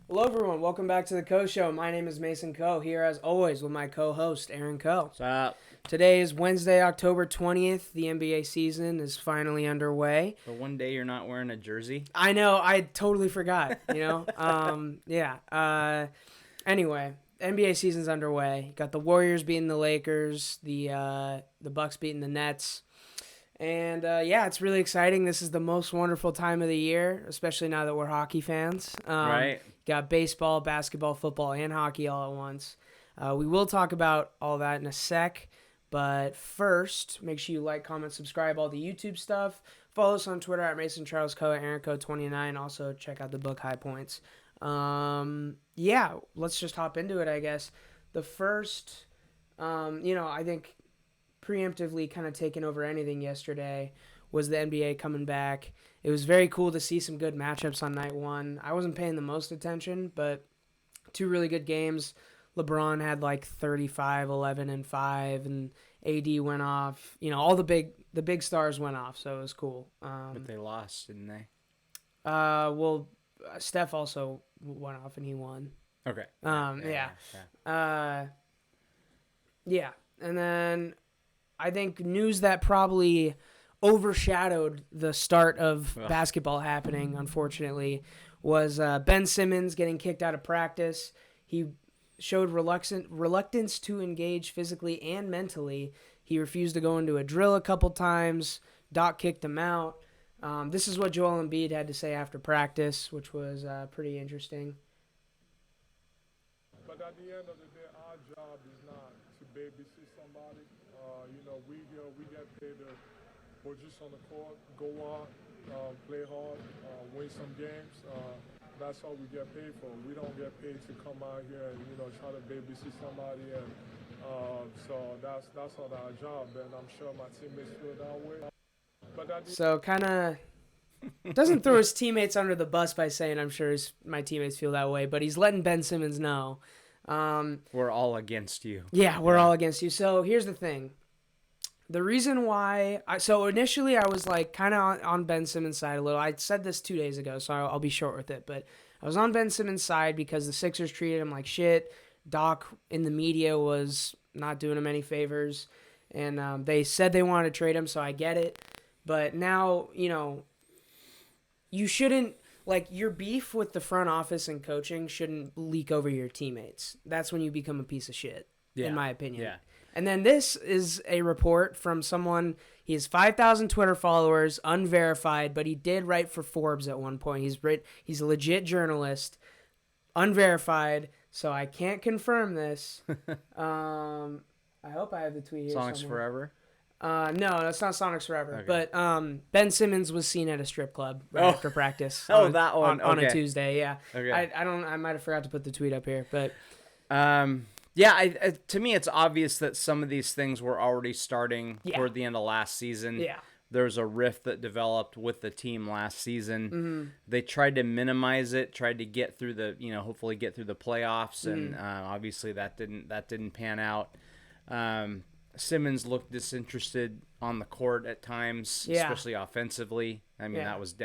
Hello, everyone. Welcome back to the Co Show. My name is Mason Coe, here as always with my co-host Aaron Coe. What's up? Today is Wednesday, October 20th. The NBA season is finally underway. The one day you're not wearing a jersey. I know. I totally forgot. Anyway, NBA season's underway. Got the Warriors beating the Lakers, the Bucks beating the Nets. And, it's really exciting. This is the most wonderful time of the year, especially now that we're hockey fans. Right. Got baseball, basketball, football, and hockey all at once. We will talk about all that in a sec. But first, make sure you like, comment, subscribe, all the YouTube stuff. Follow us on Twitter at Mason Charles Co. at AaronCo29. Also, check out the book High Points. Let's just hop into it, I guess. The first, I think preemptively kind of taking over anything yesterday was the NBA coming back. It was very cool to see some good matchups on night one. I wasn't paying the most attention, but two really good games. LeBron had like 35, 11, and 5, and AD went off. All the big stars went off, so it was cool. But they lost, didn't they? Steph also went off and he won. Okay. And then I think news that probably overshadowed the start of basketball happening, unfortunately, was Ben Simmons getting kicked out of practice. He showed reluctance to engage physically and mentally. He refused to go into a drill a couple times. Doc kicked him out. This is what Joel Embiid had to say after practice, which was pretty interesting. But at the end of the day, our job is not to babysit somebody. We get paid to produce on the court, go on, play hard, win some games. That's all we get paid for. We don't get paid to come out here and try to babysit somebody. And so that's not our job. And I'm sure my teammates feel that way. So kind of doesn't throw his teammates under the bus by saying I'm sure my teammates feel that way, but he's letting Ben Simmons know. We're all against you. Yeah, we're all against you. So here's the thing. The reason why initially I was like kind of on Ben Simmons' side a little. I said this 2 days ago, so I'll be short with it. But I was on Ben Simmons' side because the Sixers treated him like shit. Doc in the media was not doing him any favors. And they said they wanted to trade him, so I get it. But now, you shouldn't, your beef with the front office and coaching shouldn't leak over your teammates. That's when you become a piece of shit, in my opinion. Yeah. And then this is a report from someone, he has 5,000 Twitter followers, unverified, but he did write for Forbes at one point. He's a legit journalist, unverified, so I can't confirm this. I hope I have the tweet here Sonics somewhere. Forever? No, that's not Sonics Forever. Okay. But Ben Simmons was seen at a strip club after practice. That one. On a Tuesday, yeah. Okay. I might have forgot to put the tweet up here, but to me it's obvious that some of these things were already starting toward the end of last season. Yeah. There's a rift that developed with the team last season. Mm-hmm. They tried to minimize it, tried to get through hopefully get through the playoffs, and obviously that didn't pan out. Simmons looked disinterested on the court at times, especially offensively. I mean, that was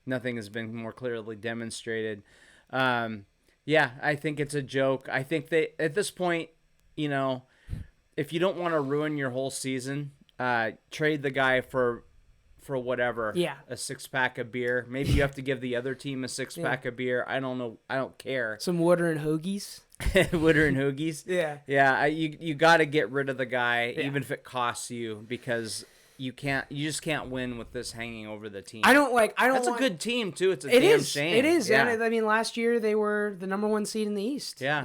nothing has been more clearly demonstrated. I think it's a joke. I think they at this point, if you don't want to ruin your whole season, trade the guy for whatever. Yeah. A 6-pack of beer. Maybe you have to give the other team a 6-pack of beer. I don't know. I don't care. Some water and hoagies. Water and hoagies. Yeah. Yeah. You got to get rid of the guy, even if it costs you, because you just can't win with this hanging over the team. That's a good team too. It's a damn shame. It is. Yeah. And I mean, last year they were the number 1 seed in the East. Yeah.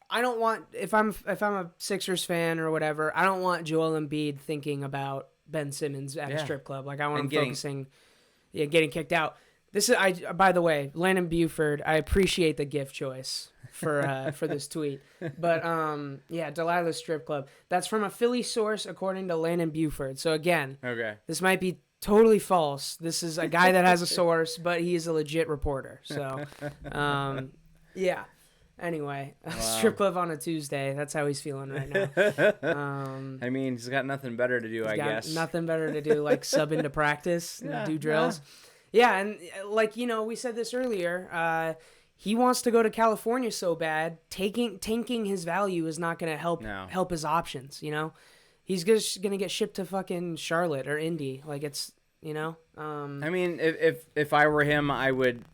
I don't want, if I'm a Sixers fan or whatever, I don't want Joel Embiid thinking about Ben Simmons at a strip club. I want him focusing, getting kicked out. By the way, Landon Buford, I appreciate the gift choice for this tweet. But Delilah's strip club. That's from a Philly source according to Landon Buford. So again, this might be totally false. This is a guy that has a source, but he is a legit reporter. So Anyway, Wow. strip club on a Tuesday. That's how he's feeling right now. I mean, he's got nothing better to do, I guess. Nothing better to do, like sub into practice and do drills. Yeah, and like, we said this earlier. He wants to go to California so bad. Tanking his value is not going to help his options. He's just going to get shipped to fucking Charlotte or Indy. Like it's I mean, if I were him, I would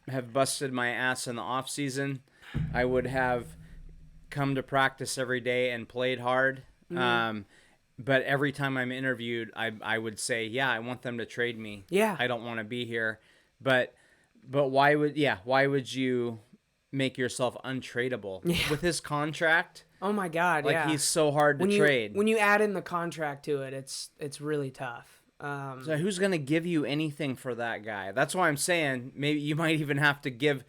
have busted my ass in the off season. I would have come to practice every day and played hard. But every time I'm interviewed, I would say, yeah, I want them to trade me. Yeah. I don't want to be here. But why would you make yourself untradeable with his contract? Oh my God. Like he's so hard to trade. When you add in the contract to it, it's really tough. So who's going to give you anything for that guy? That's why I'm saying maybe you might even have to give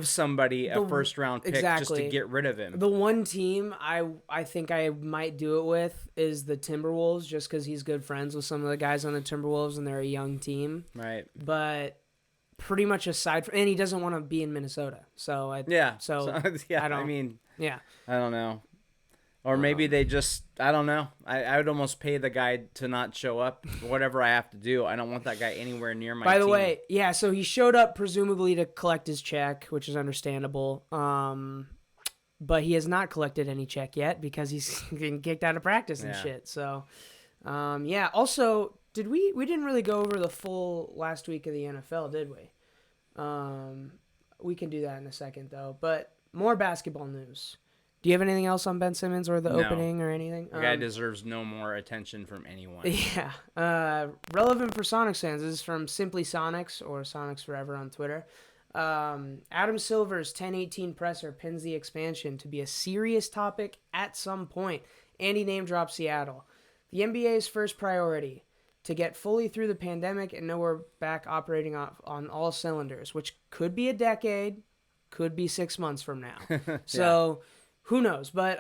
somebody a first round pick just to get rid of him. The one team I think I might do it with is the Timberwolves, just because he's good friends with some of the guys on the Timberwolves and they're a young team. Right. But pretty much and he doesn't want to be in Minnesota. So I don't know. Or maybe they just, I don't know. I would almost pay the guy to not show up, whatever I have to do. I don't want that guy anywhere near my team. By the way, yeah, so he showed up presumably to collect his check, which is understandable. But he has not collected any check yet because he's getting kicked out of practice and shit. So, yeah. Also, we didn't really go over the full last week of the NFL, did we? We can do that in a second, though. But more basketball news. Do you have anything else on Ben Simmons or the opening or anything? The guy deserves no more attention from anyone. Yeah. Relevant for Sonics fans. This is from Simply Sonics or Sonics Forever on Twitter. Adam Silver's 10-18 presser pins the expansion to be a serious topic at some point. And he name drops Seattle. The NBA's first priority, to get fully through the pandemic and know we're back operating on all cylinders, which could be a decade, could be 6 months from now. So... Who knows? But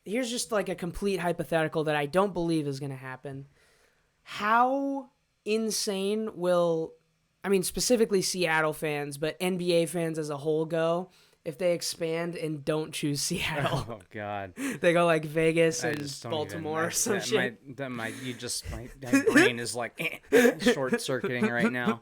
here's just like a complete hypothetical that I don't believe is going to happen. How insane will, specifically Seattle fans, but NBA fans as a whole go if they expand and don't choose Seattle? Oh, God. They go like Vegas and Baltimore or some shit. My brain is like short-circuiting right now.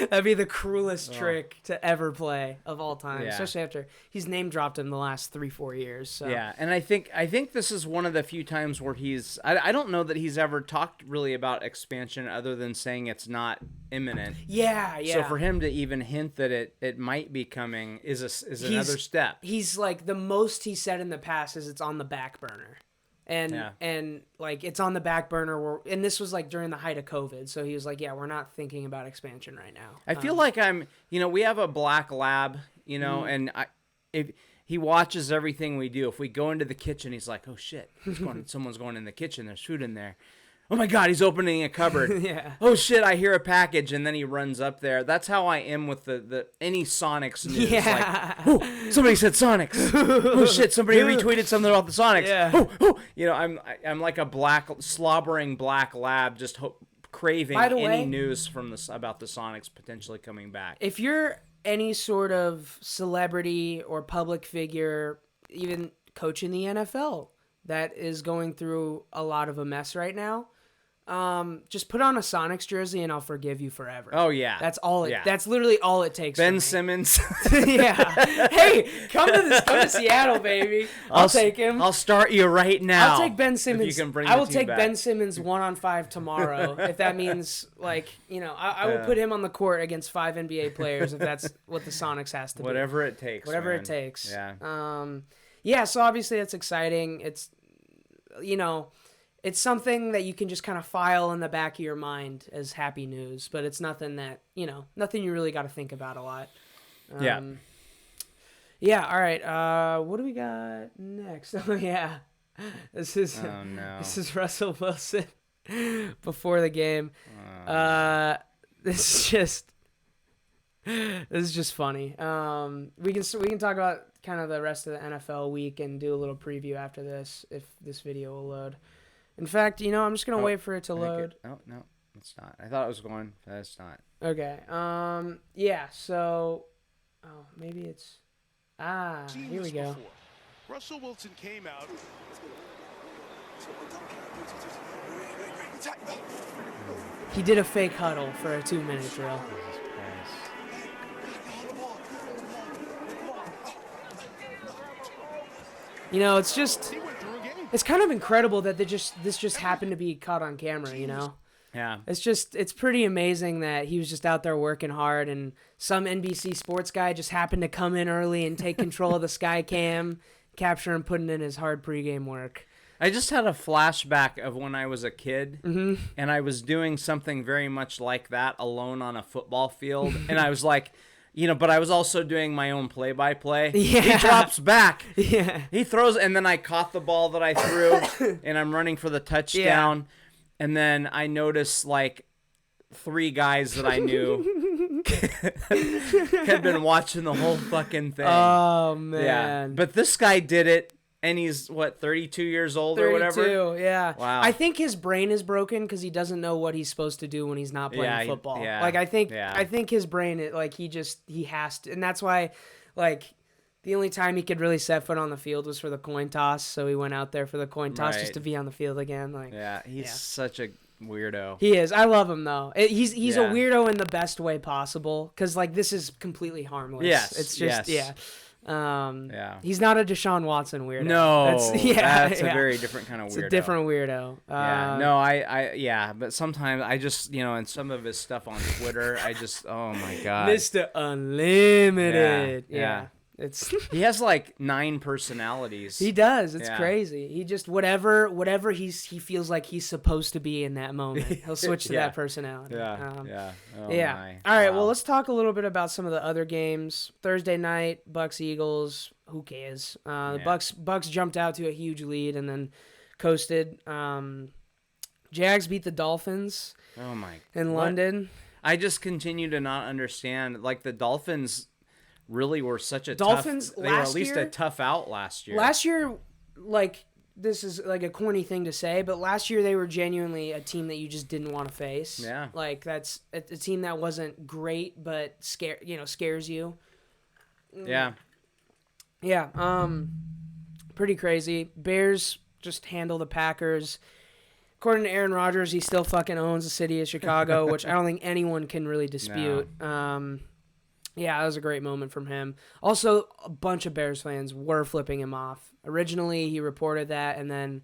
That'd be the cruelest trick to ever play of all time, especially after he's name-dropped in the last 3-4 years. So. Yeah, and I think this is one of the few times where I don't know that he's ever talked really about expansion other than saying it's not imminent. Yeah. So for him to even hint that it might be coming is another step. He's like, the most he said in the past is it's on the back burner. And like it's on the back burner and this was like during the height of COVID. So he was like, yeah, we're not thinking about expansion right now. I feel like we have a black lab, and if he watches everything we do. If we go into the kitchen, he's like, oh shit, someone's going in the kitchen. There's food in there. Oh my God, he's opening a cupboard. Yeah. Oh shit, I hear a package, and then he runs up there. That's how I am with the any Sonics news. Yeah. Like, oh, somebody said Sonics. Oh shit, somebody retweeted something about the Sonics. Yeah. I'm like a slobbering black lab, just craving any news from about the Sonics potentially coming back. If you're any sort of celebrity or public figure, even coaching the NFL, that is going through a lot of a mess right now, just put on a Sonics jersey and I'll forgive you forever. Oh yeah, that's all. That's literally all it takes. Ben Simmons. Yeah. Hey, come to Seattle, baby. I'll take him. I'll start you right now. I'll take Ben Simmons. If you can bring I will take back. Ben Simmons 1-on-5 tomorrow. If that means I will put him on the court against 5 NBA players if that's what the Sonics has to Whatever it takes. Whatever man. it takes. Yeah. Yeah. So obviously that's exciting. It's it's something that you can just kind of file in the back of your mind as happy news, but it's nothing that, nothing you really got to think about a lot. Yeah. All right. What do we got next? Oh yeah. This is Russell Wilson before the game. This is just funny. We can talk about kind of the rest of the NFL week and do a little preview after this if this video will load. In fact, I'm just gonna wait for it to load. Oh no, it's not. I thought it was going, but it's not. Okay. Yeah. So, Oh, maybe it's... here we go. Before. Russell Wilson came out. He did a fake huddle for a 2-minute drill. You know, it's just... It's kind of incredible that this just happened to be caught on camera, you know? Yeah. It's pretty amazing that he was just out there working hard and some NBC sports guy just happened to come in early and take control of the sky cam, capture him putting in his hard pregame work. I just had a flashback of when I was a kid, and I was doing something very much like that alone on a football field, and I was like, but I was also doing my own play-by-play. Yeah. He drops back. Yeah. He throws, and then I caught the ball that I threw, and I'm running for the touchdown, and then I noticed, like, 3 guys that I knew had been watching the whole fucking thing. Oh, man. Yeah. But this guy did it. And he's, 32 years old or whatever? 32, yeah. Wow. I think his brain is broken because he doesn't know what he's supposed to do when he's not playing football. Yeah, Like, I think his brain, he has to. And that's why, like, the only time he could really set foot on the field was for the coin toss. So he went out there for the coin toss just to be on the field again. Like, he's such a weirdo. He is. I love him, though. He's a weirdo in the best way possible because, like, this is completely harmless. Yes. It's just, yes. He's not a Deshaun Watson weirdo. No, that's a very different kind of weirdo. It's a different weirdo. But sometimes I just, and some of his stuff on Twitter, I just, oh my God. Mr. Unlimited. Yeah. He has like 9 personalities. He does. It's crazy. He just whatever he feels like he's supposed to be in that moment, he'll switch to that personality. Yeah. Oh yeah. My. All right. Wow. Well, let's talk a little bit about some of the other games. Thursday night, Bucks Eagles. Who cares? The Bucks jumped out to a huge lead and then coasted. Jags beat the Dolphins. Oh my. In London. I just continue to not understand. Like the Dolphins really were such a Dolphins tough, they were at least a tough out last year. Last year, like, this is like a corny thing to say, but last year they were genuinely a team that you just didn't want to face. Yeah. Like, that's a team that wasn't great, but scares you. Yeah. Yeah. Pretty crazy. Bears just handle the Packers. According to Aaron Rodgers, he still fucking owns the city of Chicago, which I don't think anyone can really dispute. No. Yeah, that was a great moment from him. Also, a bunch of Bears fans were flipping him off. Originally, he reported that, and then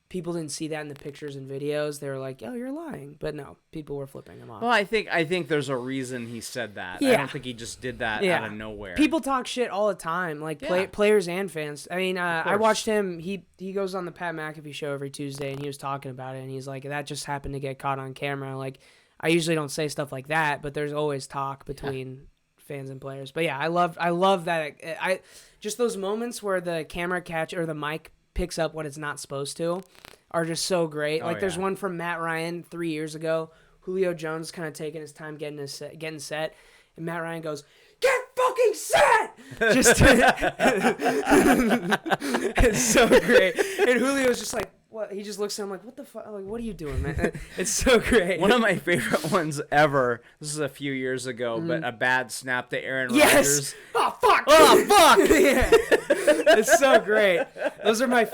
people didn't see that in the pictures and videos. They were like, "Oh, you're lying," but no, people were flipping him off. Well, I think there's a reason he said that. Yeah. I don't think he just did that out of nowhere. People talk shit all the time, like players and fans. I mean, I watched him. He goes on the Pat McAfee show every Tuesday, and he was talking about it, and he's like, "That just happened to get caught on camera." Like, I usually don't say stuff like that, but there's always talk between fans and players. But yeah, I love that. I just those moments where the camera catch or the mic picks up what it's not supposed to are just so great. Like there's one from Matt Ryan 3 years ago. Julio Jones kind of taking his time getting set, and Matt Ryan goes, "Get fucking set!" Just it's so great. And Julio's just like, what? He just looks at him like, "What the fuck? Like, what are you doing, man?" It's so gret. One of my favorite ones ever. This is a few years ago, but a bad snap to Aaron Rodgers. Oh fuck! Oh fuck! Yeah. It's so great. Those are my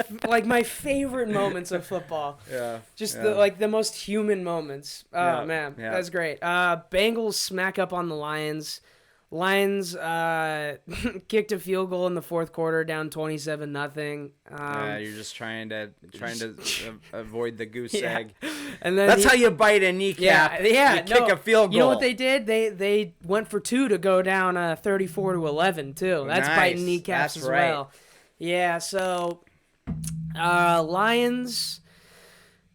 favorite moments of football. Yeah. Just the most human moments. Oh man, that's great. Bengals smack up on the Lions. Lions kicked a field goal in the fourth quarter, down 27-0. You're just trying to avoid the goose egg. And then that's how you bite a kneecap. You kick a field goal. You know what they did? They went for 2 to go down 34-11 too. That's nice. biting kneecaps that's as right. well. Yeah. So Lions.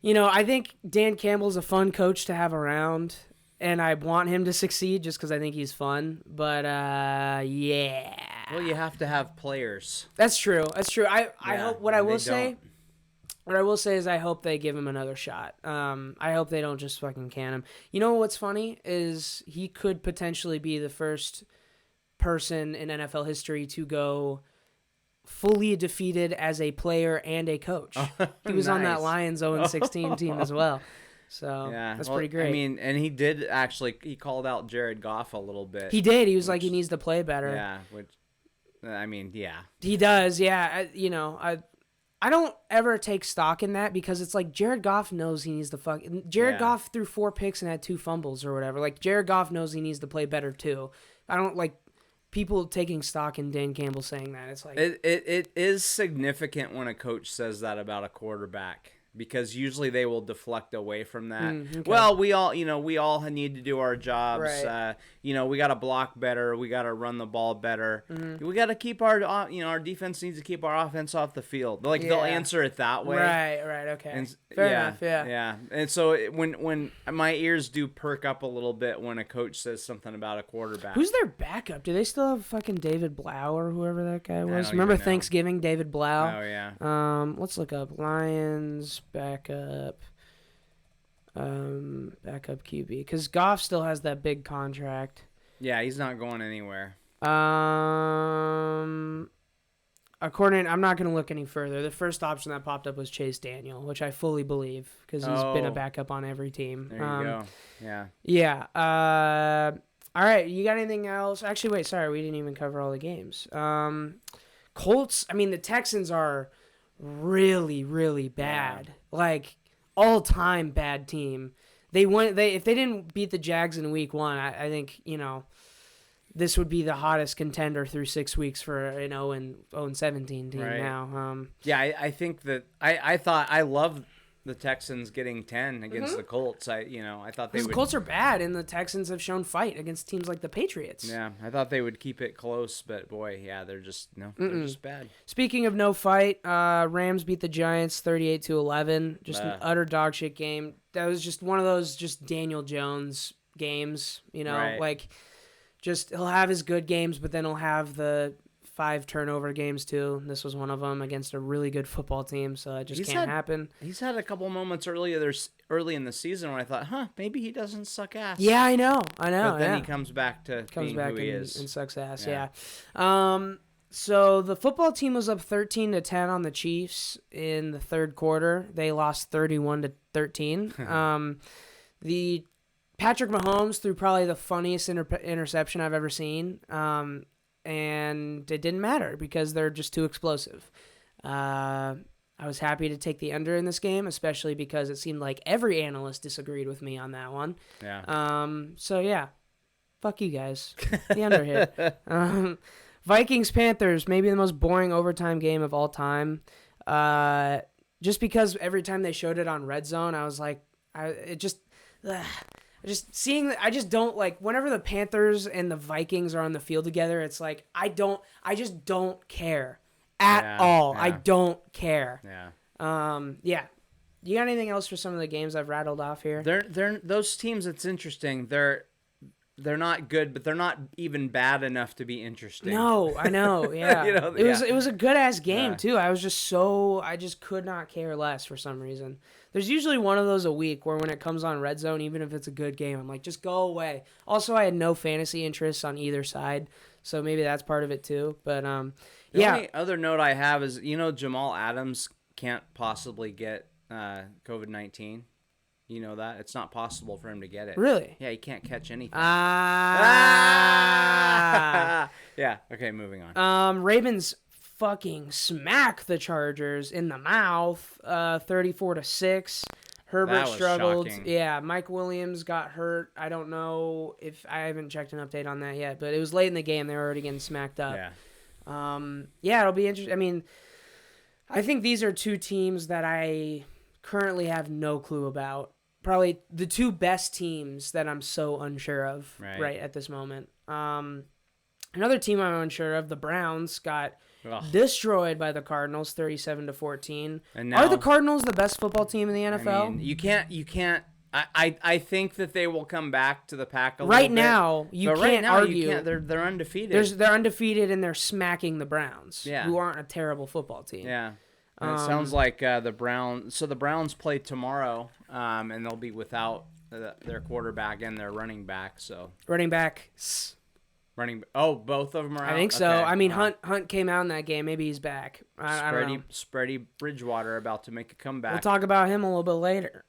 I think Dan Campbell's a fun coach to have around. And I want him to succeed just because I think he's fun. But, yeah. Well, you have to have players. That's true. I hope what I will say is I hope they give him another shot. I hope they don't just fucking can him. You know what's funny is he could potentially be the first person in NFL history to go fully defeated as a player and a coach. He was on that Lions 0-16 team as well. So Yeah, that's well, pretty great. I mean, and he called out Jared Goff a little bit. He did. He was like, he needs to play better. Yeah, which, I mean, yeah. He does, yeah. I don't ever take stock in that because it's like Jared Goff knows he needs to Jared Goff threw 4 picks and had 2 fumbles or whatever. Like, Jared Goff knows he needs to play better too. I don't like people taking stock in Dan Campbell saying that. It's like it is significant when a coach says that about a quarterback. Because usually they will deflect away from that. Okay. Well, we all need to do our jobs. Right. We got to block better. We got to run the ball better. We got to keep our defense needs to keep our offense off the field. Like they'll answer it that way. Right, okay. And, Fair enough, yeah. Yeah. And so when my ears do perk up a little bit when a coach says something about a quarterback. Who's their backup? Do they still have fucking David Blau or whoever that guy was? don't Remember even know. Thanksgiving, David Blau? Oh yeah. Let's look up Lions backup QB because Goff still has that big contract. Yeah, he's not going anywhere. According, I'm not going to look any further. The first option that popped up was Chase Daniel, which I fully believe because he's been a backup on every team. There you go. Yeah. Yeah. All right. You got anything else? Actually, wait. Sorry, we didn't even cover all the games. Colts. I mean, the Texans are really, really bad. Yeah. Like all-time bad team. If they didn't beat the Jags in week 1, I think this would be the hottest contender through 6 weeks for an 0-17 team now. Yeah, I think that I love the Texans getting 10 against the Colts. I thought they would. The Colts are bad, and the Texans have shown fight against teams like the Patriots. Yeah, I thought they would keep it close, but boy, yeah, they're just bad. Speaking of no fight, Rams beat the Giants 38-11. Just an utter dog shit game. That was just one of those just Daniel Jones games, Right. like just he'll have his good games, but then he'll have the 5 turnover games too. This was one of them against a really good football team, so it just can't happen. He's had a couple moments early in the season when I thought, maybe he doesn't suck ass. Yeah, I know. But then he comes back to being who he is. And sucks ass. Yeah. So the football team was up 13-10 on the Chiefs in the third quarter. They lost 31-13. The Patrick Mahomes threw probably the funniest interception I've ever seen. And it didn't matter because they're just too explosive. I was happy to take the under in this game, especially because it seemed like every analyst disagreed with me on that one. Yeah. So yeah, fuck you guys. The under hit. Vikings-Panthers, maybe the most boring overtime game of all time. Just because every time they showed it on Red Zone, I was like, I just don't like whenever the Panthers and the Vikings are on the field together, it's like I just don't care at all. Yeah. I don't care. Yeah. Yeah. You got anything else for some of the games I've rattled off here? They're those teams. It's interesting. They're not good, but they're not even bad enough to be interesting. No, I know. Yeah. It was a good ass game too. I just could not care less for some reason. There's usually one of those a week where when it comes on Red Zone, even if it's a good game, I'm like, just go away. Also, I had no fantasy interests on either side, so maybe that's part of it too. But The only other note I have is, Jamal Adams can't possibly get COVID-19. You know that? It's not possible for him to get it. Really? Yeah, he can't catch anything. Ah. Yeah, okay, moving on. Ravens fucking smack the Chargers in the mouth, 34-6. Herbert That was struggled. shocking. Yeah, Mike Williams got hurt. I don't know if I haven't checked an update on that yet, but it was late in the game. They were already getting smacked up. Yeah. It'll be interesting. I mean, I think these are two teams that I currently have no clue about. Probably the two best teams that I'm so unsure of right at this moment. Another team I'm unsure of, the Browns, got destroyed by the Cardinals, 37-14. And now, are the Cardinals the best football team in the NFL? I mean, you can't. I think that they will come back to the pack a little right bit. now, you But can't right now, argue. you can't, they're undefeated. They're undefeated and they're smacking the Browns, Yeah. who aren't a terrible football team. Yeah. And it sounds like the Browns. So the Browns play tomorrow, and they'll be without their quarterback and their running back. So Running back. Oh, both of them are out? I think so. Okay. I mean, Wow. Hunt came out in that game. Maybe he's back. I don't know. Spready Bridgewater about to make a comeback. We'll talk about him a little bit later.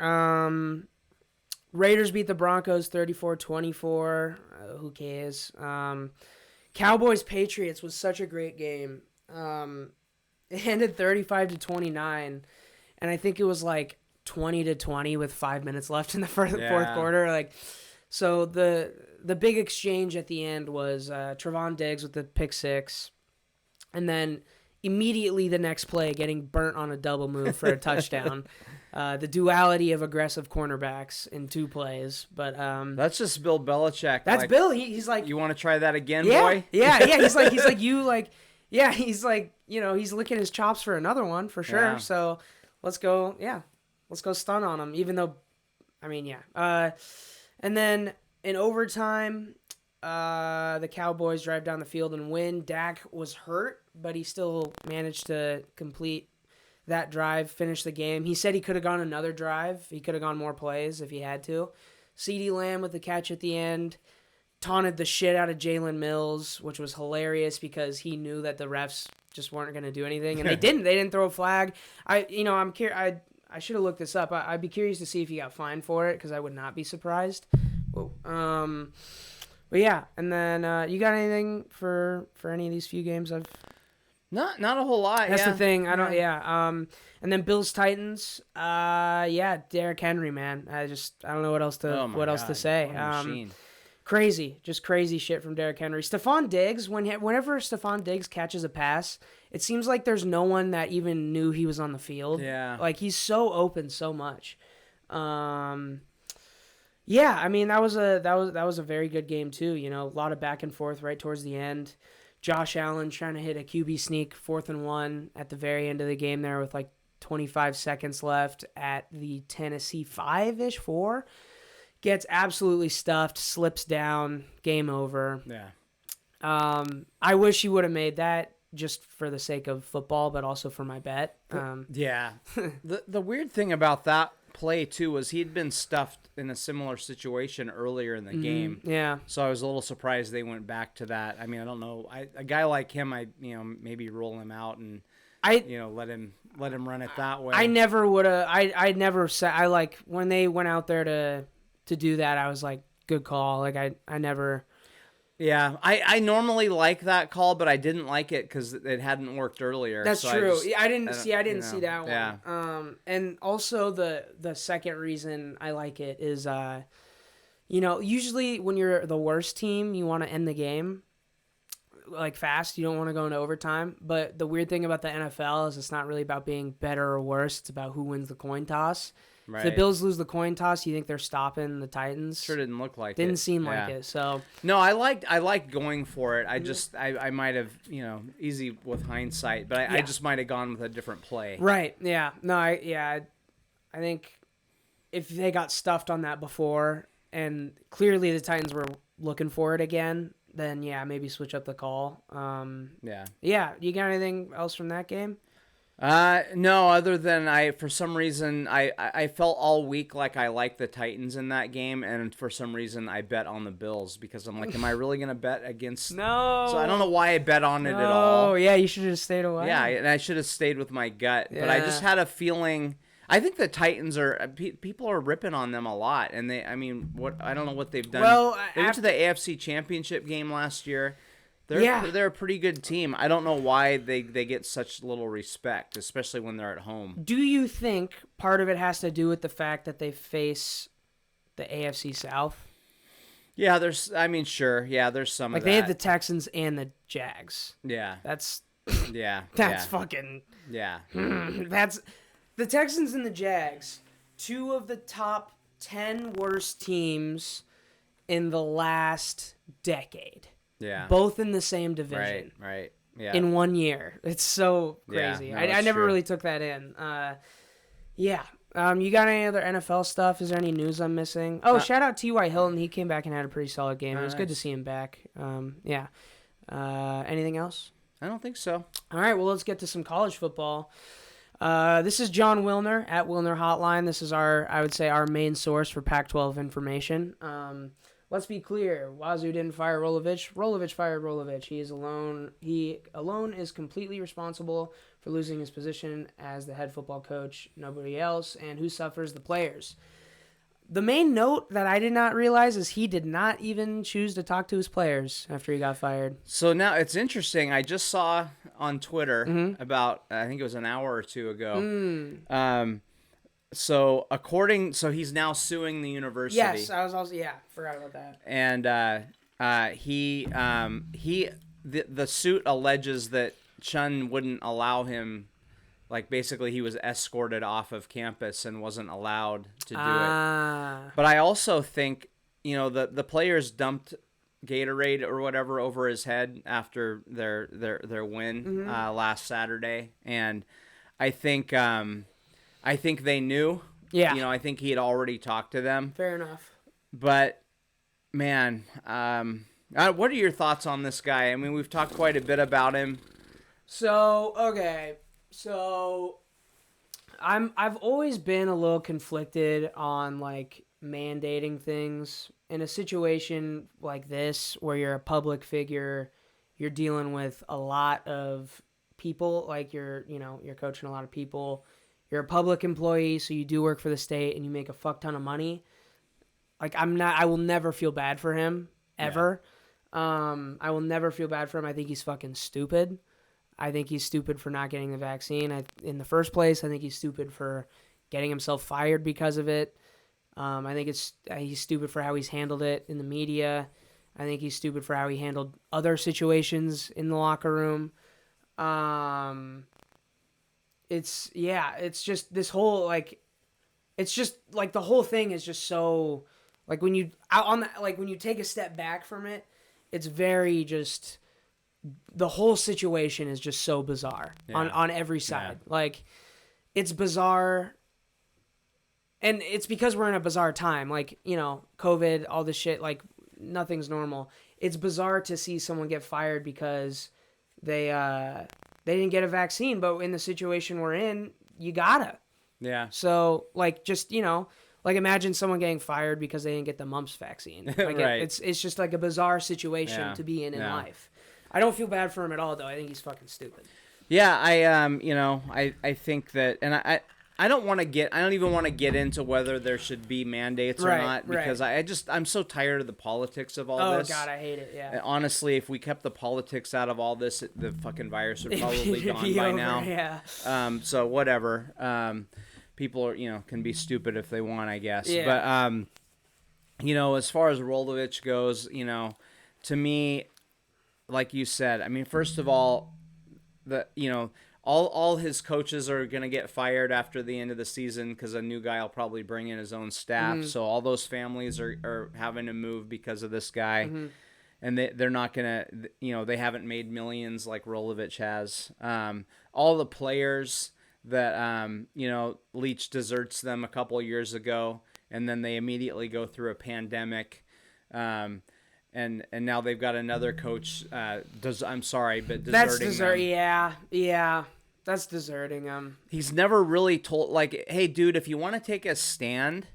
Raiders beat the Broncos 34-24. Who cares? Cowboys-Patriots was such a great game. It ended 35-29, and I think it was like 20-20 with 5 minutes left in the fourth quarter. Like, so the big exchange at the end was Trevon Diggs with the pick six, and then immediately the next play getting burnt on a double move for a touchdown. The duality of aggressive cornerbacks in 2 plays, but that's just Bill Belichick. That's like, Bill. He's like, you want to try that again, boy? Yeah. He's like you like. Yeah, he's like, he's licking his chops for another one for sure. Yeah. So let's go stun on him. Even though, I mean, yeah. And then in overtime, the Cowboys drive down the field and win. Dak was hurt, but he still managed to complete that drive, finish the game. He said he could have gone another drive. He could have gone more plays if he had to. CeeDee Lamb with the catch at the end. Taunted the shit out of Jalen Mills, which was hilarious because he knew that the refs just weren't going to do anything, and they didn't. They didn't throw a flag. I'm curious. I should have looked this up. I'd be curious to see if he got fined for it because I would not be surprised. Whoa. But yeah, and then you got anything for any of these few games? Not a whole lot. That's the thing. I don't. Yeah. And then Bills Titans. Yeah, Derrick Henry, man. I don't know what else to say. What a machine. Crazy, just crazy shit from Derrick Henry. Stephon Diggs, whenever Stephon Diggs catches a pass, it seems like there's no one that even knew he was on the field. Yeah. Like, he's so open so much. Yeah, I mean, that was a very good game too. A lot of back and forth right towards the end. Josh Allen trying to hit a QB sneak 4th and 1 at the very end of the game there with like 25 seconds left at the Tennessee 5-ish, 4. Gets absolutely stuffed, slips down, game over. Yeah. I wish he would have made that just for the sake of football, but also for my bet. Yeah. The weird thing about that play, too, was he'd been stuffed in a similar situation earlier in the game. Yeah. So I was a little surprised they went back to that. I mean, I don't know. A guy like him, maybe roll him out and let him run it that way. I never would have. I never said. I like when they went out there to do that. I was like, good call. Like I never. Yeah, I normally like that call, but I didn't like it because it hadn't worked earlier. That's so true. I didn't see that one. Yeah. And also the second reason I like it is, usually when you're the worst team, you want to end the game like fast. You don't want to go into overtime. But the weird thing about the NFL is it's not really about being better or worse. It's about who wins the coin toss. Right. If the Bills lose the coin toss, you think they're stopping the Titans? Sure didn't look like it. Didn't seem like it. So no, I liked going for it. I might have, easy with hindsight, but I just might have gone with a different play. Right. Yeah. No. I think if they got stuffed on that before, and clearly the Titans were looking for it again, then yeah, maybe switch up the call. Yeah. Yeah. You got anything else from that game? No, other than for some reason, I felt all week like I liked the Titans in that game, and for some reason I bet on the Bills because I'm like, am I really going to bet against? No. So I don't know why I bet on it at all. Oh, yeah, you should have stayed away. Yeah, and I should have stayed with my gut, but I just had a feeling. I think the Titans people are ripping on them a lot, and I don't know what they've done. Well, they went to the AFC Championship game last year. They're a pretty good team. I don't know why they get such little respect, especially when they're at home. Do you think part of it has to do with the fact that they face the AFC South? Yeah, sure. Yeah, there's some of that. Like, they have the Texans and the Jags. Yeah. That's fucking... Yeah. That's... The Texans and the Jags, 2 of the top 10 worst teams in the last decade. Yeah. Both in the same division. Right. Yeah. In 1 year. It's so crazy. Yeah, I never really took that in. Yeah. You got any other NFL stuff? Is there any news I'm missing? Oh, shout out T.Y. Hilton. He came back and had a pretty solid game. It was good to see him back. Yeah. Anything else? I don't think so. All right. Well, let's get to some college football. This is John Wilner at Wilner Hotline. This is I would say our main source for Pac-12 information. Let's be clear. Wazoo didn't fire Rolovich. Rolovich fired Rolovich. He alone is completely responsible for losing his position as the head football coach. Nobody else. And who suffers? The players. the main note that I did not realize is he did not even choose to talk to his players after he got fired. So now it's interesting. I just saw on Twitter Mm-hmm. about, I think it was an hour or two ago. So he's now suing the university. Yes, I was also forgot about that. And the suit alleges that Chun wouldn't allow him, like basically he was escorted off of campus and wasn't allowed to do it. But I also think, the players dumped Gatorade or whatever over his head after their win last Saturday, and I think they knew. Yeah. I think he had already talked to them. Fair enough. But man, what are your thoughts on this guy? I mean, we've talked quite a bit about him. So, okay. So I've always been a little conflicted on like mandating things in a situation like this where you're a public figure, you're dealing with a lot of people, like you're coaching a lot of people. You're a public employee, so you do work for the state and you make a fuck ton of money. Like I will never feel bad for him ever. Yeah. I will never feel bad for him. I think he's fucking stupid. I think he's stupid for not getting the vaccine in the first place. I think he's stupid for getting himself fired because of it. I think he's stupid for how he's handled it in the media. I think he's stupid for how he handled other situations in the locker room. It's just this whole it's just like the whole thing is just so like when you take a step back from it, it's very just. The whole situation is just so bizarre on every side. Yeah. Like, it's bizarre. And it's because we're in a bizarre time. Like, COVID, all this shit, like, nothing's normal. It's bizarre to see someone get fired because they didn't get a vaccine. But in the situation we're in, you gotta. Yeah. So, like, just, like, imagine someone getting fired because they didn't get the mumps vaccine. Like, right. It's just, like, a bizarre situation to be in life. I don't feel bad for him at all, though. I think he's fucking stupid. Yeah, I think that, and I don't even want to get into whether there should be mandates or not, because I'm so tired of the politics of all this. Oh God, I hate it. Yeah. And honestly, if we kept the politics out of all this, the fucking virus would probably gone by now. Yeah. So whatever. People are, can be stupid if they want, I guess. Yeah. But as far as Rolovich goes, to me, like you said, I mean, first of all, all his coaches are going to get fired after the end of the season because a new guy will probably bring in his own staff. Mm-hmm. So all those families are having to move because of this guy. Mm-hmm. And they're not going to, they haven't made millions like Rolovich has. All the players that, Leach deserts them a couple of years ago, and then they immediately go through a pandemic. And now they've got another coach. I'm sorry, but deserting. That's yeah. That's deserting him. He's never really told, like, hey, dude, if you want to take a stand.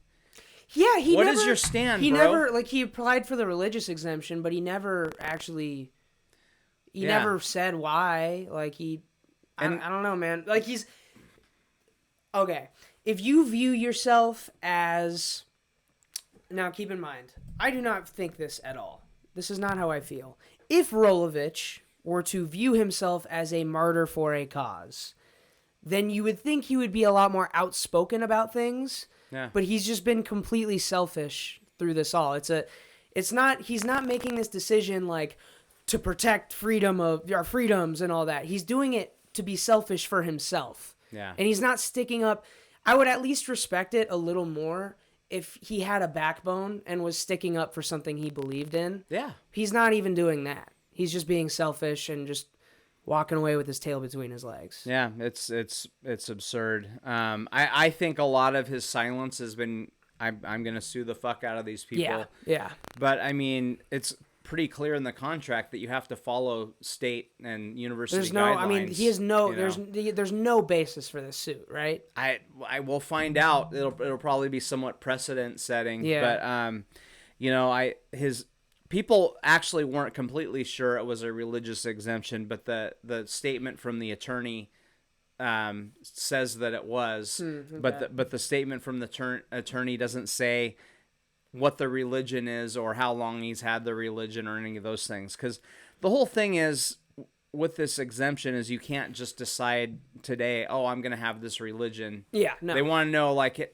Yeah, what is your stand, he bro? Never, he applied for the religious exemption, but he never actually. He never said why. Like I don't know, man. Like he's. Okay, if you view yourself as. Now, keep in mind, I do not think this at all. This is not how I feel. If Rolovich were to view himself as a martyr for a cause, then you would think he would be a lot more outspoken about things. Yeah. But he's just been completely selfish through this all. He's not making this decision like to protect freedom of our freedoms and all that. He's doing it to be selfish for himself. Yeah. And he's not sticking up. I would at least respect it a little more if he had a backbone and was sticking up for something he believed in. Yeah. He's not even doing that. He's just being selfish and just walking away with his tail between his legs. Yeah, it's absurd. I think a lot of his silence has been, I'm going to sue the fuck out of these people. Yeah. But, I mean, it's pretty clear in the contract that you have to follow state and university guidelines. I mean, he has there's no basis for this suit, right? I will find out. It'll probably be somewhat precedent setting. Yeah. But his people actually weren't completely sure it was a religious exemption, but the statement from the attorney says that it was, okay. but the statement from the attorney doesn't say what the religion is or how long he's had the religion or any of those things. Because the whole thing is with this exemption is you can't just decide today, oh, I'm going to have this religion. Yeah, no. They want to know, like,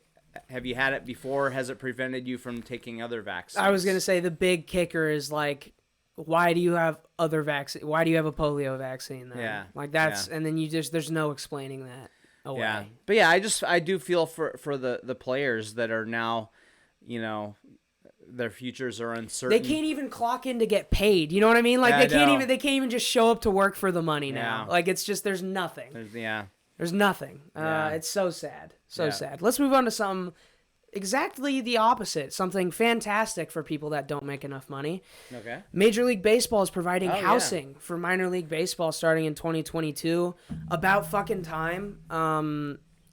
have you had it before? Has it prevented you from taking other vaccines? I was going to say the big kicker is, like, why do you have other vaccine? Why do you have a polio vaccine then? Yeah. Like, that's, and then there's no explaining that away. Yeah. But yeah, I do feel for the players that are now, their futures are uncertain. They can't even clock in to get paid. You know what I mean? Like, Yeah, they can't even just show up to work for the money now. Yeah. Like, it's just, there's nothing. There's nothing. Yeah. It's so sad. So Yeah. sad. Let's move on to something exactly the opposite. Something fantastic for people that don't make enough money. Okay. Major League Baseball is providing Oh, housing for minor league baseball starting in 2022. About fucking time.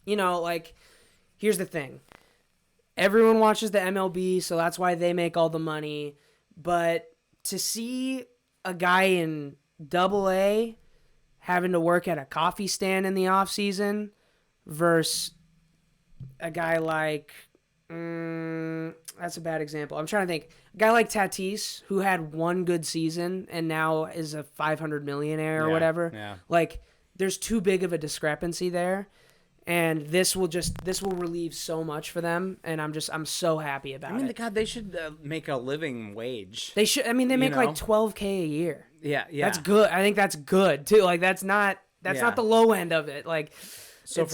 Like, here's the thing. Everyone watches the MLB, so that's why they make all the money. But to see a guy in Double-A having to work at a coffee stand in the off season versus a guy like that's a bad example. I'm trying to think. A guy like Tatis, who had one good season and now is a 500 millionaire or whatever. Yeah. Like, there's too big of a discrepancy there. And this will relieve so much for them, and I'm so happy about it. God, they should make a living wage. They should. I mean, they make like $12K a year. Yeah. That's good. I think that's good too. Like, that's not the low end of it. Like, so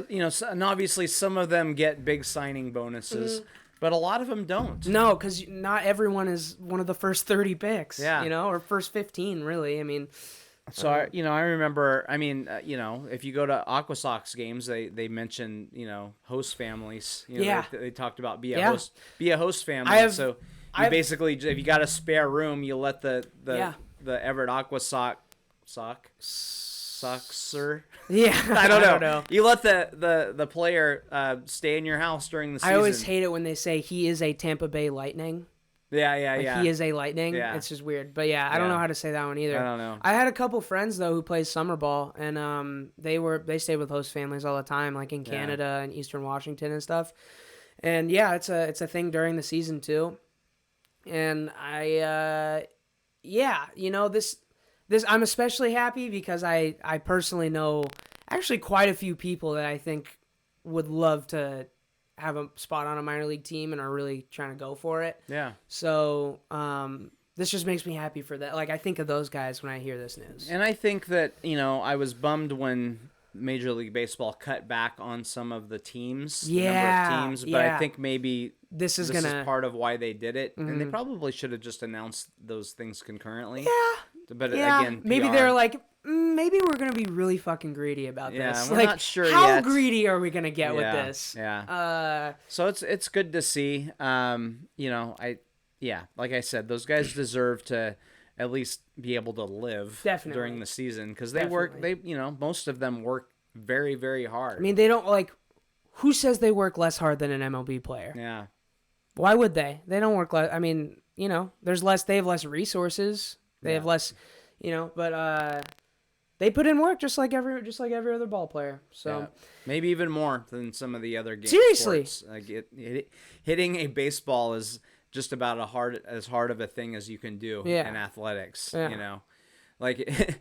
and obviously some of them get big signing bonuses, but a lot of them don't. No, because not everyone is one of the first 30 picks. Yeah. Or first 15, really. I mean. So I remember. I mean, if you go to Aqua Sox games, they mention host families. They talked about be a host family. Basically, if you got a spare room, you let the Everett Aqua Soxer. Yeah, I don't know. You let the player stay in your house during the season. I always hate it when they say he is a Tampa Bay Lightning. Yeah. He is a Lightning. Yeah. It's just weird. But yeah, I don't know how to say that one either. I don't know. I had a couple friends though who plays summer ball, and they stayed with host families all the time, like in Canada and Eastern Washington and stuff. And yeah, it's a thing during the season too. And this I'm especially happy because I personally know actually quite a few people that I think would love to have a spot on a minor league team and are really trying to go for it. Yeah. So this just makes me happy for that. Like, I think of those guys when I hear this news. And I think that, I was bummed when Major League Baseball cut back on some of the teams, the number of teams, but I think maybe this is part of why they did it. And they probably should have just announced those things concurrently. Yeah. But again, maybe PR. they're like, maybe we're going to be really fucking greedy about this. We're like, not sure how yet. greedy are we going to get with this? Yeah. So it's good to see. Like I said, those guys deserve to at least be able to live during the season because they work. Most of them work very, very hard. I mean, they don't who says they work less hard than an MLB player? Yeah. Why would they? They don't work less. I mean, there's less. They have less resources. They have less, but they put in work just like every other ball player. So maybe even more than some of the other game seriously sports. Hitting a baseball is just about as hard of a thing as you can do in athletics. Like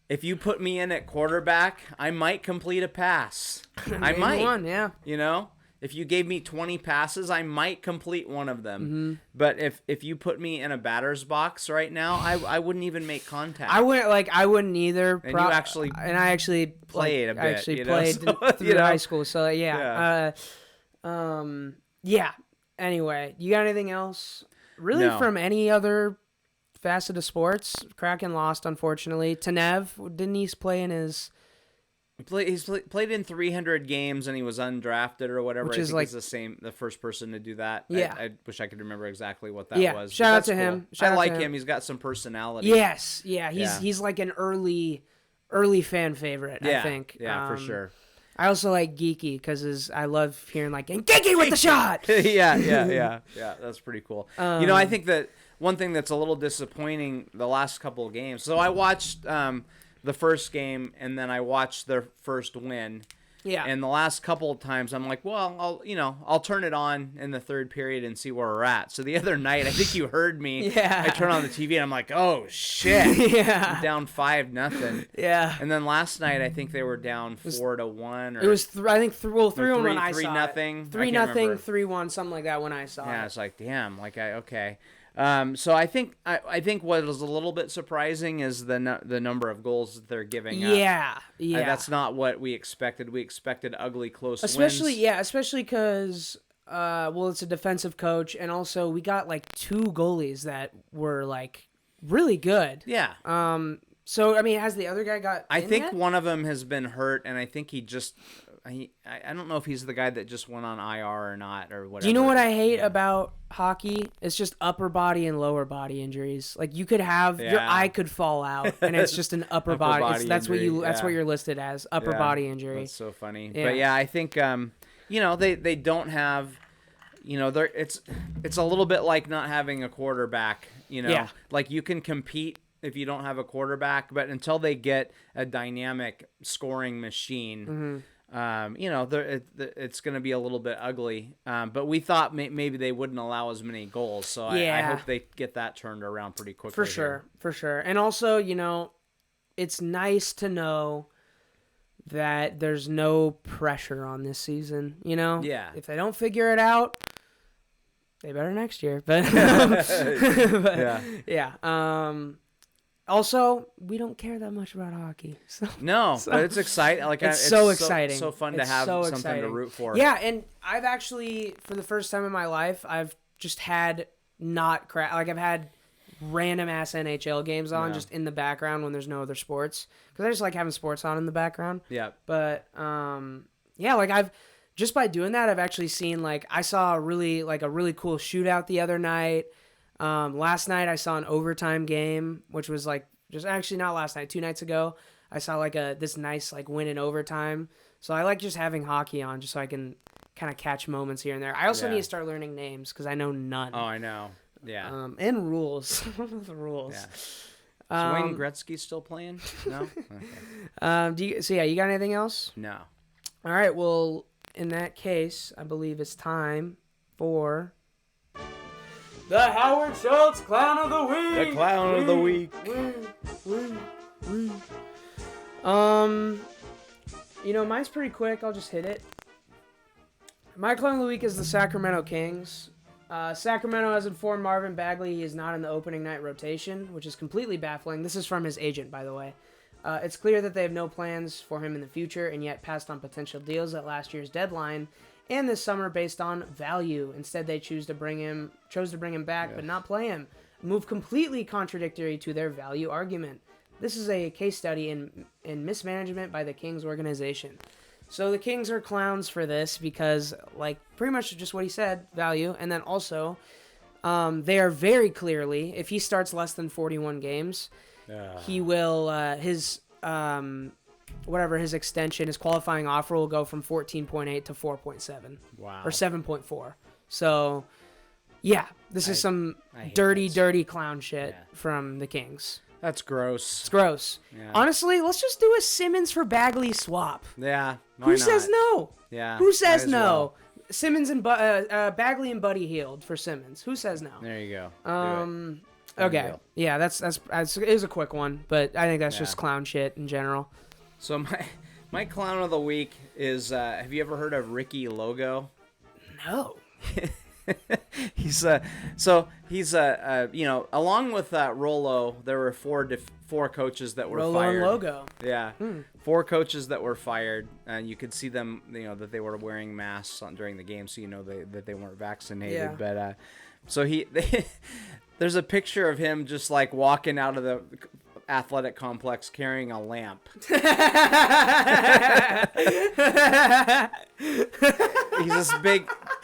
if you put me in at quarterback, I might complete a pass. I might. One, yeah. If you gave me 20 passes, I might complete one of them. Mm-hmm. But if you put me in a batter's box right now, I wouldn't even make contact. I wouldn't either. And I actually played a bit. I actually played so, through high school. So yeah. Anyway, you got anything else? Really, from any other facet of sports? Kraken lost, unfortunately. Tanev, didn't he play in his? He's played in 300 games and he was undrafted or whatever. Which I is think he's the first person to do that. Yeah. I wish I could remember exactly what that was. Shout out to him. I like him. He's got some personality. Yes. Yeah. He's like an early fan favorite, I think. Yeah, for sure. I also like Geeky because I love hearing like, Geeky with the shot! Yeah. That's pretty cool. I think that one thing that's a little disappointing the last couple of games. So I watched the first game, and then I watched their first win. Yeah. And the last couple of times, I'm like, well, I'll turn it on in the third period and see where we're at. So the other night, I think you heard me. Yeah. I turn on the TV and I'm like, oh shit. Yeah. I'm down 5-0. Yeah. And then last night, I think they were down 4-1. It was, I think, 3-1 when I saw 3-0. it. 3-0, 3-1, something like that when I saw it. Yeah, it's like, damn. Like, okay. So I think what is a little bit surprising is the number of goals that they're giving up. Yeah. That's not what we expected. We expected ugly, close wins. Especially because, it's a defensive coach, and also we got like 2 goalies that were like really good. Yeah. So I mean, has the other guy got? I think yet? one of them has been hurt, and I think he just. I don't know if he's the guy that just went on IR or not or whatever. Do you know what I hate about hockey? It's just upper body and lower body injuries. Like you could have your eye could fall out, and it's just an upper body. That's injury, what you're listed as, upper body injury. That's so funny. Yeah. But yeah, I think they don't have. It's a little bit like not having a quarterback. Yeah. Like you can compete if you don't have a quarterback, but until they get a dynamic scoring machine. Mm-hmm. It's going to be a little bit ugly. But we thought maybe they wouldn't allow as many goals. So I hope they get that turned around pretty quickly. For sure. And also, it's nice to know that there's no pressure on this season, Yeah. If they don't figure it out, they better next year. But, yeah. Also, we don't care that much about hockey. But it's exciting. Like it's so exciting. So fun to have something to root for. Yeah, and I've actually, for the first time in my life, I've just had I've had random ass NHL games on just in the background when there's no other sports, because I just like having sports on in the background. Yeah. But like I've just by doing that, I've actually seen I saw a really cool shootout the other night. Last night I saw an overtime game, which was just actually not last night, 2 nights ago. I saw this nice win in overtime. So I like just having hockey on just so I can kind of catch moments here and there. I also need to start learning names because I know none. Oh, I know. Yeah. And rules. The rules. Yeah. Is Wayne Gretzky still playing? No. Okay. You got anything else? No. All right. Well, in that case, I believe it's time for the Howard Schultz Clown of the Week. The Clown of the Week. Mine's pretty quick. I'll just hit it. My Clown of the Week is the Sacramento Kings. Sacramento has informed Marvin Bagley he is not in the opening night rotation, which is completely baffling. This is from his agent, by the way. It's clear that they have no plans for him in the future, and yet passed on potential deals at last year's deadline and this summer based on value. Instead, they chose to bring him back, but not play him. A move completely contradictory to their value argument. This is a case study in mismanagement by the Kings organization. So the Kings are clowns for this because, pretty much just what he said, value. And then also, they are very clearly, if he starts less than 41 games, he will, his extension, his qualifying offer will go from 14.8 to 4.7. Wow. Or 7.4. So, yeah, this is some dirty clown shit from the Kings. That's gross. It's gross. Yeah. Honestly, let's just do a Simmons for Bagley swap. Yeah. Who says no? Yeah. Who says no? Well. Simmons and Bagley and Buddy Hield for Simmons. Who says no? There you go. Okay. Yeah, that's it was a quick one, but I think that's just clown shit in general. So my clown of the week is have you ever heard of Ricky Logo? No. He's along with Rolo, there were four coaches that were Rolo fired. and Logo. Yeah. 4 coaches that were fired, and you could see them, that they were wearing masks during the game, so that they weren't vaccinated. Yeah. But so there's a picture of him just walking out of the athletic complex carrying a lamp.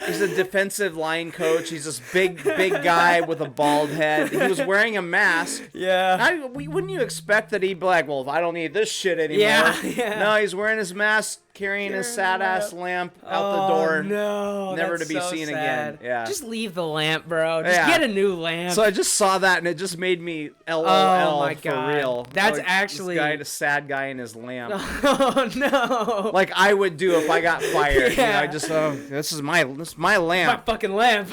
He's a defensive line coach. He's this big guy with a bald head. He was wearing a mask. Yeah. Wouldn't you expect that he'd be like, well, I don't need this shit anymore. Yeah. No, he's wearing his mask, carrying his sad ass lamp out the door. No, never that's to be so seen sad. again. Yeah. Just leave the lamp, bro. Just Yeah. get a new lamp. So I just saw that and it just made me LOL Oh my for God. real. That's Like, actually this guy, the sad guy in his lamp. Oh no. Like I would do if I got fired. You know, Yeah. I just this is my my lamp. fucking lamp.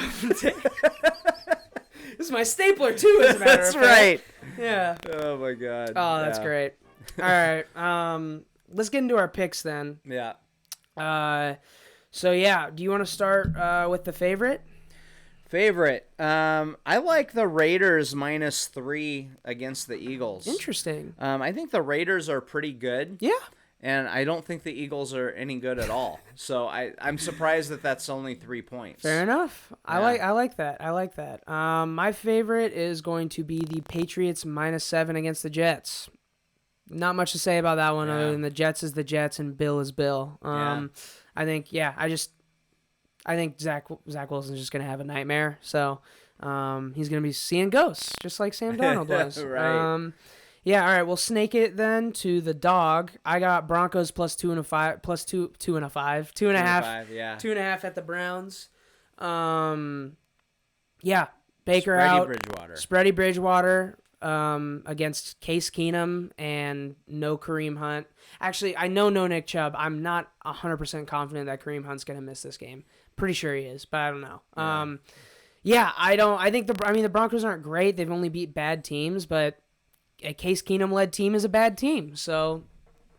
This is my stapler too, as a matter That's of fact. right. Yeah. Oh my God. Oh, that's Yeah. great. All right. Let's get into our picks then. Yeah. So yeah, do you want to start with the favorite? Favorite. I like the Raiders -3 against the Eagles. Interesting. I think the Raiders are pretty good. Yeah. And I don't think the Eagles are any good at all. So I'm surprised that that's only 3 points. Fair enough. I Yeah. like that. My favorite is going to be the Patriots -7 against the Jets. Not much to say about that one other than the Jets is the Jets and Bill is Bill. I think I think Zach Wilson's just gonna have a nightmare. So he's gonna be seeing ghosts just like Sam Darnold was. Right. Yeah, all right. We'll snake it then to the dog. I got Broncos +2.5, +2.5, 2.5, Yeah. 2.5 at the Browns. Yeah, Baker Spready out. Bridgewater. Spready Bridgewater against Case Keenum and no Kareem Hunt. Actually, I know no Nick Chubb. I'm not 100% confident that Kareem Hunt's gonna miss this game. Pretty sure he is, but I don't know. I think the Broncos aren't great. They've only beat bad teams, but a Case Keenum-led team is a bad team, so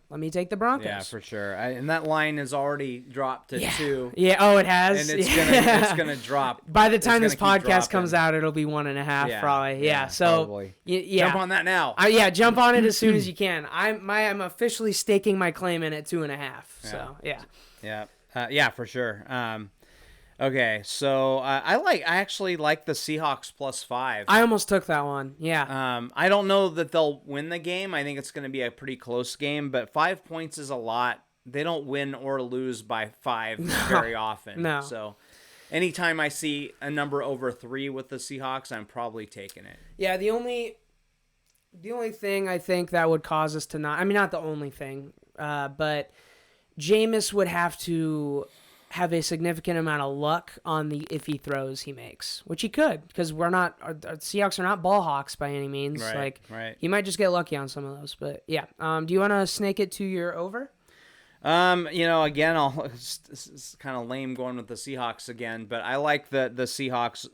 let me take the Broncos. Yeah, for sure. And that line has already dropped to 2. Yeah. Oh, it has. And it's gonna drop. By the time this It's gonna keep podcast comes dropping. out, it'll be 1.5 Yeah, probably. yeah, So probably. yeah. Jump on that now. Jump on it as soon as you can. I'm officially staking my claim in at 2.5. So yeah. Yeah, for sure. Okay, so I actually like the Seahawks +5. I almost took that one. Yeah. I don't know that they'll win the game. I think it's going to be a pretty close game, but 5 points is a lot. They don't win or lose by 5 very often. No. So anytime I see a number over 3 with the Seahawks, I'm probably taking it. Yeah, the only thing I think that would cause us to not the only thing, but Jameis would have to have a significant amount of luck on the iffy throws he makes, which he could, because our Seahawks are not ball hawks by any means. Right. He might just get lucky on some of those, but yeah. Do you want to snake it to your over? Again, it's kind of lame going with the Seahawks again, but I like the Seahawks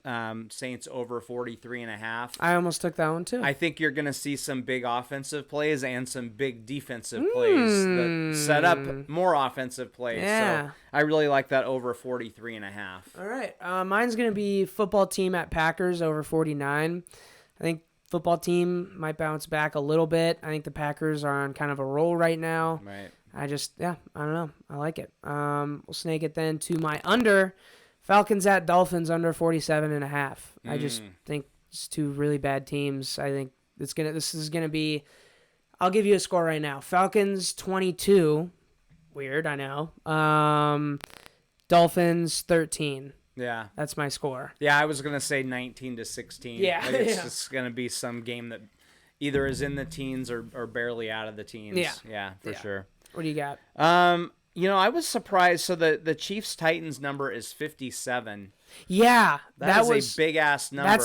Saints over 43.5. I almost took that one too. I think you're going to see some big offensive plays and some big defensive plays that set up more offensive plays. Yeah. So I really like that over 43.5. All right. Mine's going to be football team at Packers over 49. I think football team might bounce back a little bit. I think the Packers are on kind of a roll right now. Right. I don't know. I like it. We'll snake it then to my under. Falcons at Dolphins under 47.5. I just think it's two really bad teams. I think this is gonna be. I'll give you a score right now. Falcons 22. Weird, I know. Dolphins 13. Yeah. That's my score. Yeah, I was going to say 19-16. Yeah. Like it's just going to be some game that either is in the teens or barely out of the teens. Yeah, for sure. What do you got? I was surprised. So the Chiefs Titans number is 57. Yeah, that was a big ass number. I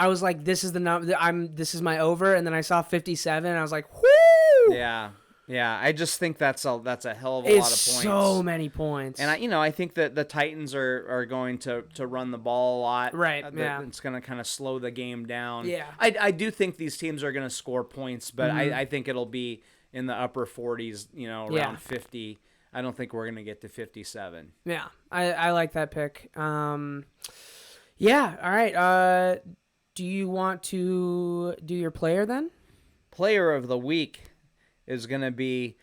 was like, this is the number. This is my over, and then I saw 57, and I was like, whoo! Yeah. I just think that's a hell of a lot of points. So many points. And I think that the Titans are going to run the ball a lot. Right. Yeah. It's going to kind of slow the game down. Yeah. I do think these teams are going to score points, but I think it'll be in the upper 40s, around 50. I don't think we're going to get to 57. Yeah, I like that pick. Yeah, all right. Do you want to do your player then? Player of the week is going to be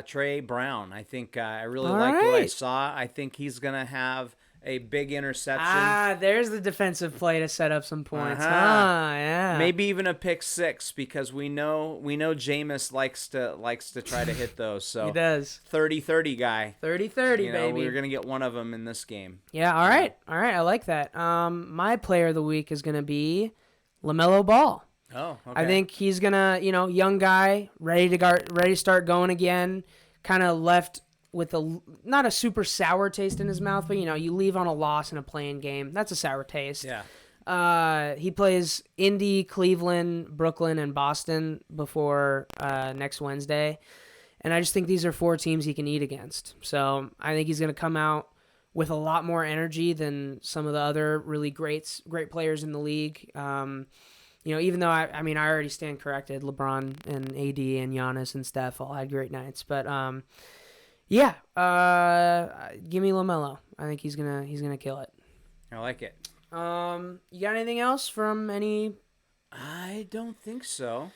Trey Brown. I think I really like what I saw. I think he's going to have a big interception. There's the defensive play to set up some points. Yeah. Maybe even a pick 6 because we know Jameis likes to try to hit those. So he does. 30-30 guy. 30-30, baby. We're gonna get one of them in this game. Yeah. All right. I like that. My player of the week is gonna be LaMelo Ball. Oh, okay. I think he's gonna, young guy, ready to start going again. kind of left with not a super sour taste in his mouth, but you leave on a loss in a playing game. That's a sour taste. Yeah. He plays Indy, Cleveland, Brooklyn, and Boston before next Wednesday. And I just think these are 4 teams he can eat against. So I think he's going to come out with a lot more energy than some of the other really great players in the league. Even though I already stand corrected. LeBron and AD and Giannis and Steph all had great nights. But yeah, give me LaMelo. I think he's gonna kill it. I like it. You got anything else from any? I don't think so.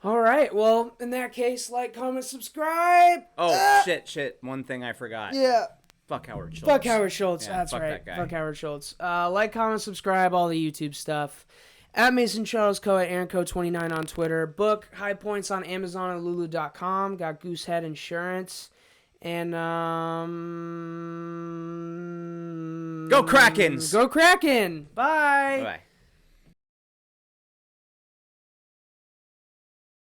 All right. Well, in that case, like, comment, subscribe. Oh, shit. One thing I forgot. Yeah. Fuck Howard Schultz. Fuck Howard Schultz. Yeah, That's fuck right. that guy. Fuck Howard Schultz. Like, comment, subscribe, all the YouTube stuff. At Mason Charles Co. at AaronCo29 on Twitter. Book High Points on Amazon and Lulu.com. Got Goosehead Insurance. And Go Krakens! Go Kraken! Bye! Bye.